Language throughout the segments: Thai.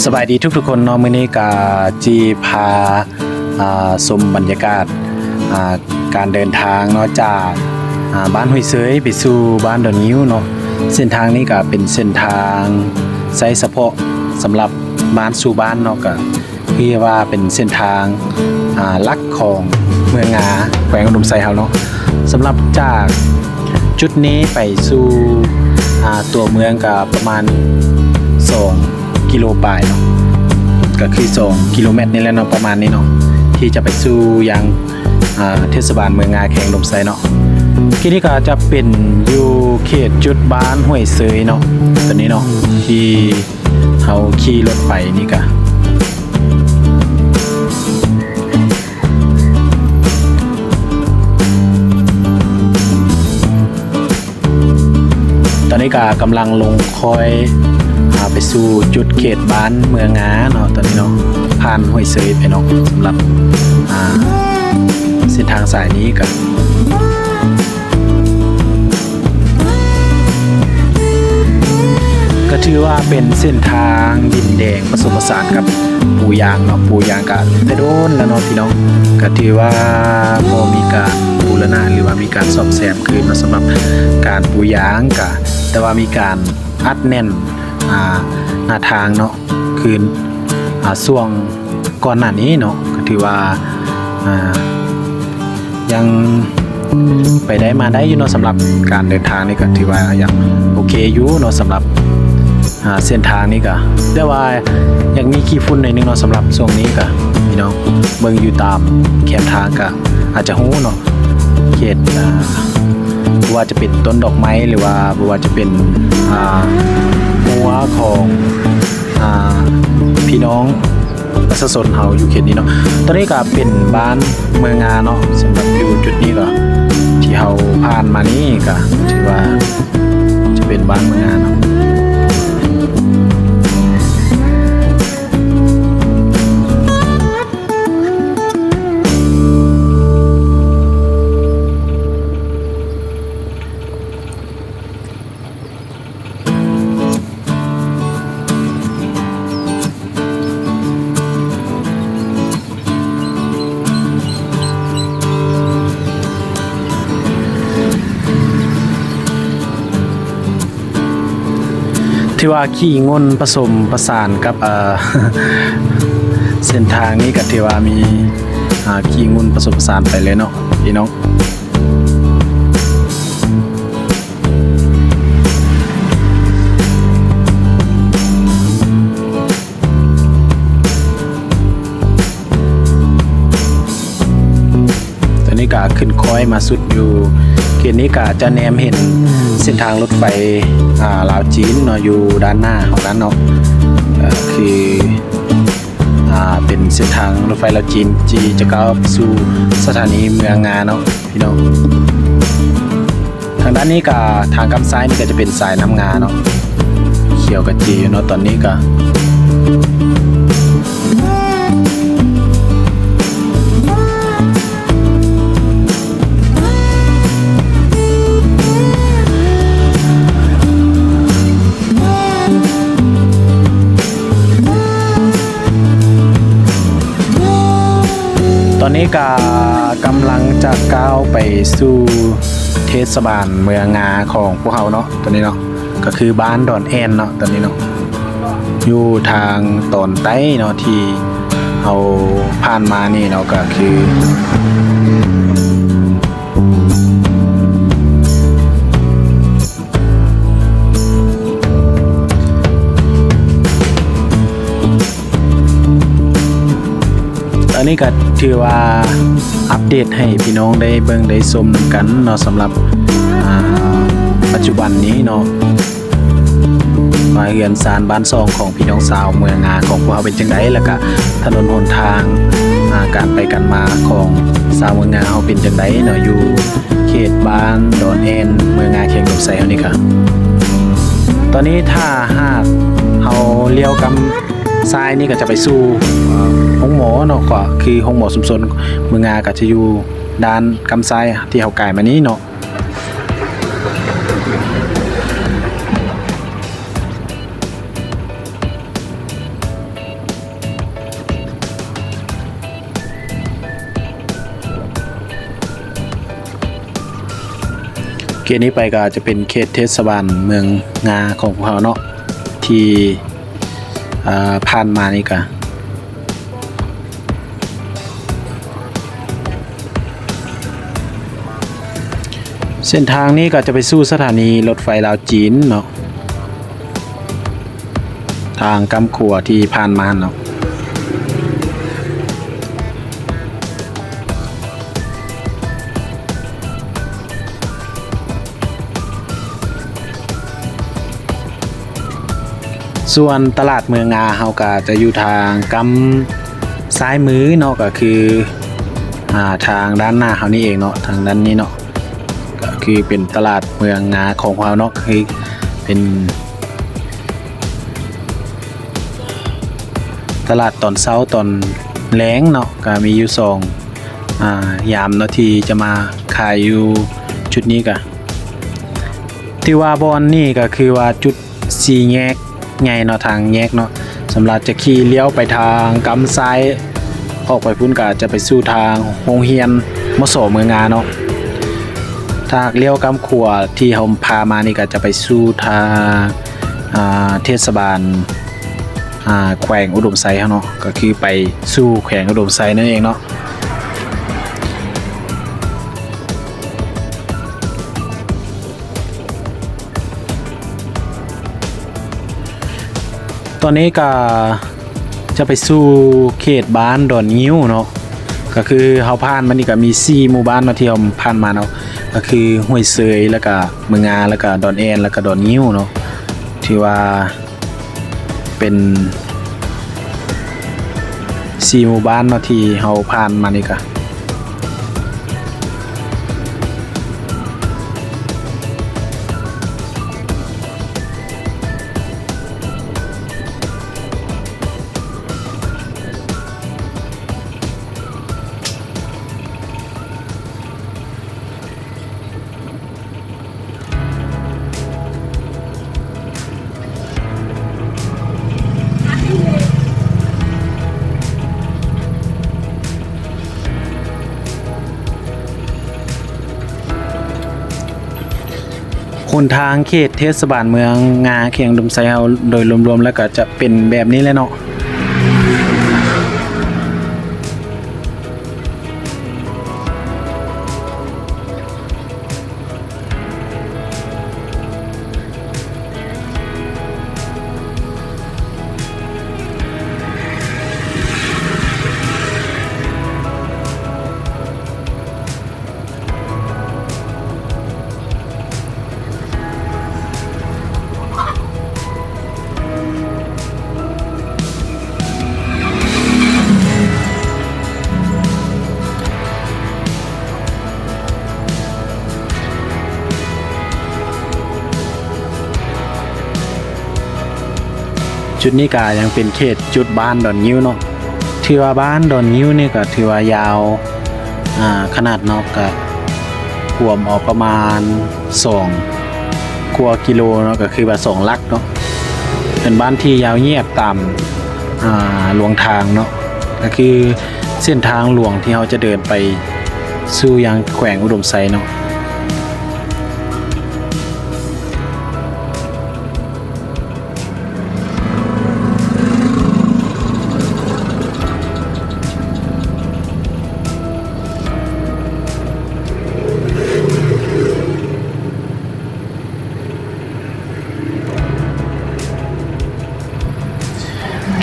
สบายดีทุกคนเนาะมื้อนี้ก็จีพาชมบรรยากาศการเดินทางเนาะจากบ้านห้วยเสยไปสู่บ้านดอนงิ้วเนาะเส้นทางนี้ก็เป็นเส้นทางใช้เฉพาะสำหรับบ้านสู่บ้านเนาะก็คือว่าเป็นเส้นทางลักของเมืองงาแขวงอุดมไซเฮาเนาะสำหรับจากจุดนี้ไปสู่ตัวเมืองก็ประมาณ2 กิโลปลายเนาะก็คือ2 กิโลเมตรนี่แหละเนาะประมาณนี้เนาะที่จะไปสู่ยังเทศบาลเมืองงาแขวงอุดมไซเนาะที่นี่ก็จะเป็นอยู่เขตจุดบ้านห้วยเสยเนาะตอนนี้เนาะที่เฮาขี่รถไปนี่ก็ตอนนี้ก็กำลังลงคอยไปสู่จุดเขตบ้านเมืองงาเนาะตอนนี้เนาะผ่านห้วยเสยไปเนาะสำหรับเส้นทางสายนี้ก็ถือว่าเป็นเส้นทางดินแดงผสมผสานกับปูยางเนาะปูยางก็แต่โดนแล้วเนาะพี่น้องก็ถือว่าบ่มีการบูรณะหรือว่ามีการซ่อมแซมคืนมาสำหรับการปูยางก็แต่ว่ามีการอัดแน่นหน้าทางเนาะคืนช่วงก่อนหน้านี้เนาะก็ถือว่ายังไปได้มาได้อยู่เนาะสำหรับการเดินทางนี่ก็ถือว่ายังโอเคอยู่เนาะสำหรับเส้นทางนี้ก็แต่ว่ายังมีขี้ฝุ่นในนึงเนาะสำหรับช่วงนี้ก็พี่น้องเบิ่งอยู่ตามแคมทางก็อาจจะฮู้เนาะเขตว่าจะเป็นต้นดอกไม้หรือว่าจะเป็นหัวของพี่น้องประชาชนเฮาอยู่เขตนี้เนาะตอนนี้ก็เป็นบ้านเมืองงาเนาะสำหรับอยู่จุดนี้ก็ที่เฮาผ่านมานี่ก็ถือว่าจะเป็นบ้านเมืองงาเนาะที่ว่าขี่งนผสมประสานกับเส้นทางนี้ก็ที่ว่ามีขี่งนผสมประสานไปเลยเนาะพี่น้องตอนนี้ก็ขึ้นคอยมาสุดอยู่เขตนี้ก็จะแนมเห็นเส้นทางรถไฟลาวจีนเนาะอยู่ด้านหน้าของนั้นเนาะคือเป็นเส้นทางรถไฟลาวจีนที่จะก้าวสู่สถานีเมืองงาเนาะพี่น้องทางด้านนี้ก็ทางกำซ้ายนี่ก็จะเป็นสายน้ำงาเนาะเขียวกับจีเนาะตอนนี้ก็ตอนนี้ก็กำลังจะก้าวไปสู่เทศบาลเมืองงาของพวกเราเนาะตอนนี้เนาะก็คือบ้านดอนแอนเนาะตอนนี้เนาะอยู่ทางตอนใต้เนาะที่เราผ่านมานี่เนาะก็คืออันนี้ก็ถือว่าอัปเดตให้พี่น้องได้เบิ่งได้ชมกันเนาะสำหรับปัจจุบันนี้เนาะมาเฮือนซานบ้านซองของพี่น้องชาวเมืองงาของพวกเราเป็นจังไดแล้วก็ถนนหนทางการไปกันมาของชาวเมืองงาเฮาเป็นจังไดเนาะอยู่เขตบ้านดอนแอนเมืองงาแขวงอุดมไซเฮานี่ค่ะตอนนี้ถ้าหากเฮาเลี้ยวกำซ้ายนี่ก็จะไปสู่ห้องหมอเนาะก็คือห้องหมอชุมชนเมืองงาก็จะอยู่ด้านกำซ้ายที่เฮาไก่มานี้เนาะ ต เขตนี้ไปก็จะเป็นเขตเทศบาลเมืองงาของพวกเราเนาะที่ผ่านมานี่ก็เส้นทางนี้ก็จะไปสู่สถานีรถไฟลาวจีนเนาะทางกำขัวที่ผ่านมาเนาะส่วนตลาดเมืองงาเฮาก็จะอยู่ทางกำซ้ายมือเนาะก็คือทางด้านหน้าเฮานี่เองเนาะทางด้านนี้เนาะก็คือเป็นตลาดเมืองงาของเราเนาะคือเป็นตลาดตอนเช้าตอนแล้งเนาะก็มีอยู่ยามเนาะที่จะมาขายอยู่จุดนี้ก็ที่ว่าบอนนี่ก็คือว่าจุดสี่แยกไงเนาะทางแยกเนาะสำหรับจะขี่เลี้ยวไปทางกำซ้ายออกไปพุ่นก็จะไปสู่ทางโรงเรียนมโสเมืองงาเนาะถ้าเลี้ยวกำขัวที่เฮาพามานี่ก็จะไปสู่ทางเทศบาลแขวงอุดมไซเนาะก็คือไปสู่แขวงอุดมไซนั่นเองเนาะตอนนี้ก็จะไปสู่เขตบ้านดอนงิ้วเนาะก็คือเฮาผ่านมันนี่ก็มี4หมู่บ้านเนาะที่เฮาผ่านมาเนาะก็คือห้วยเซยแล้วก็เมืองงาแล้วก็ดอนแอนแล้วก็ดอนงิ้วเนาะที่ว่าเป็น4หมู่บ้านเนาะที่เฮาผ่านมานี่ก็คนทางเขตเทศบาลเมืองงาเขตอุดมไซเฮาโดยรวมๆแล้วก็จะเป็นแบบนี้แหละเนาะจุดนี้ก็ยังเป็นเขตจุดบ้านดอนงิ้วเนาะถือว่าบ้านดอนงิ้วนี่ก็ถือว่ายาวขนาดเนาะก็รวมออกประมาณ2 กว่ากิโลเนาะก็คือว่า2 ลักเนาะเป็นบ้านที่ยาวเงียบตามหลวงทางเนาะก็คือเส้นทางหลวงที่เราจะเดินไปสู่ยังแขวงอุดมไซเนาะ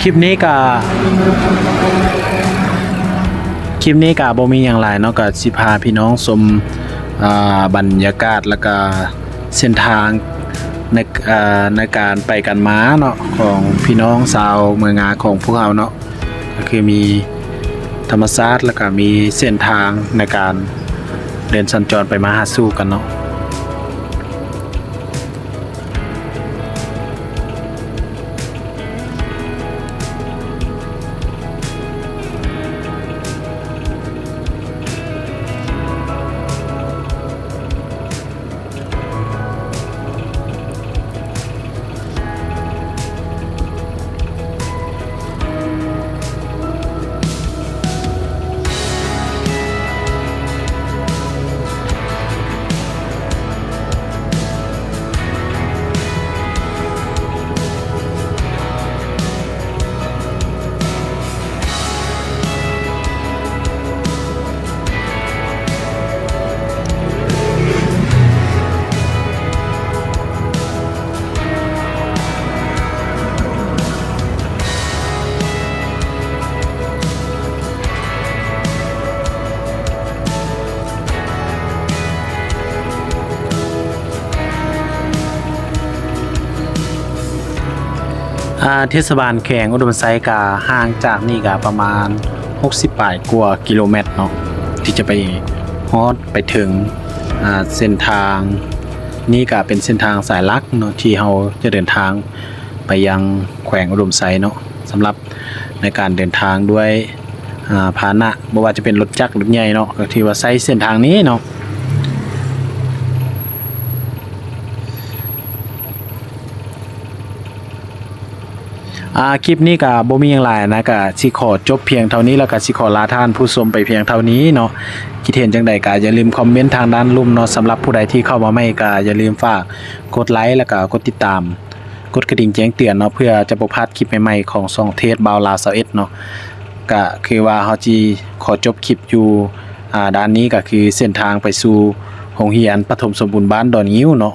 คลิปนี้ก็บ่มีอย่างไรเนาะก็สิพาพี่น้องชมบรรยากาศแล้วก็เส้นทางในการไปกันมาเนาะของพี่น้องชาวเมืองงาของพวกเราเนาะก็คือมีธรรมชาติแล้วก็มีเส้นทางในการเดินสัญจรไปมาหาสู่กันเนาะ ค เทศบาลแขวงอุดมไซกาห่างจากนี่ก็ประมาณ60ปลายกว่ากิโลเมตรเนาะที่จะไปฮอดไปถึงเส้นทางนี่ก็เป็นเส้นทางสายหลักเนาะที่เราจะเดินทางไปยังแขวงอุดมไซเนาะสำหรับในการเดินทางด้วยพาหนะบ่ว่าจะเป็นรถจักรรถใหญ่เนาะก็ที่ว่าใช้เส้นทางนี้เนาะคลิปนี้ก็บ่มีหยังหลายนะก็สิขอจบเพียงเท่านี้แล้วก็สิขอลาท่านผู้ชมไปเพียงเท่านี้เนาะคิดเห็นจังใดก็อย่าลืมคอมเมนต์ทางด้านลุ่มเนาะสำหรับผู้ใดที่เข้ามาใหม่ก็อย่าลืมฝากกดไลค์แล้วก็กดติดตามกดกระดิ่งแจ้งเตือนเนาะเพื่อจะบ่พลาดคลิปใหม่ๆของช่องเทศบาวลาว21เนาะก็คือว่าเฮาสิขอจบคลิปอยู่ด้านนี้ก็คือเส้นทางไปสู่โรงเรียนประถมสมบูรณ์บ้านดอนงิ้วเนาะ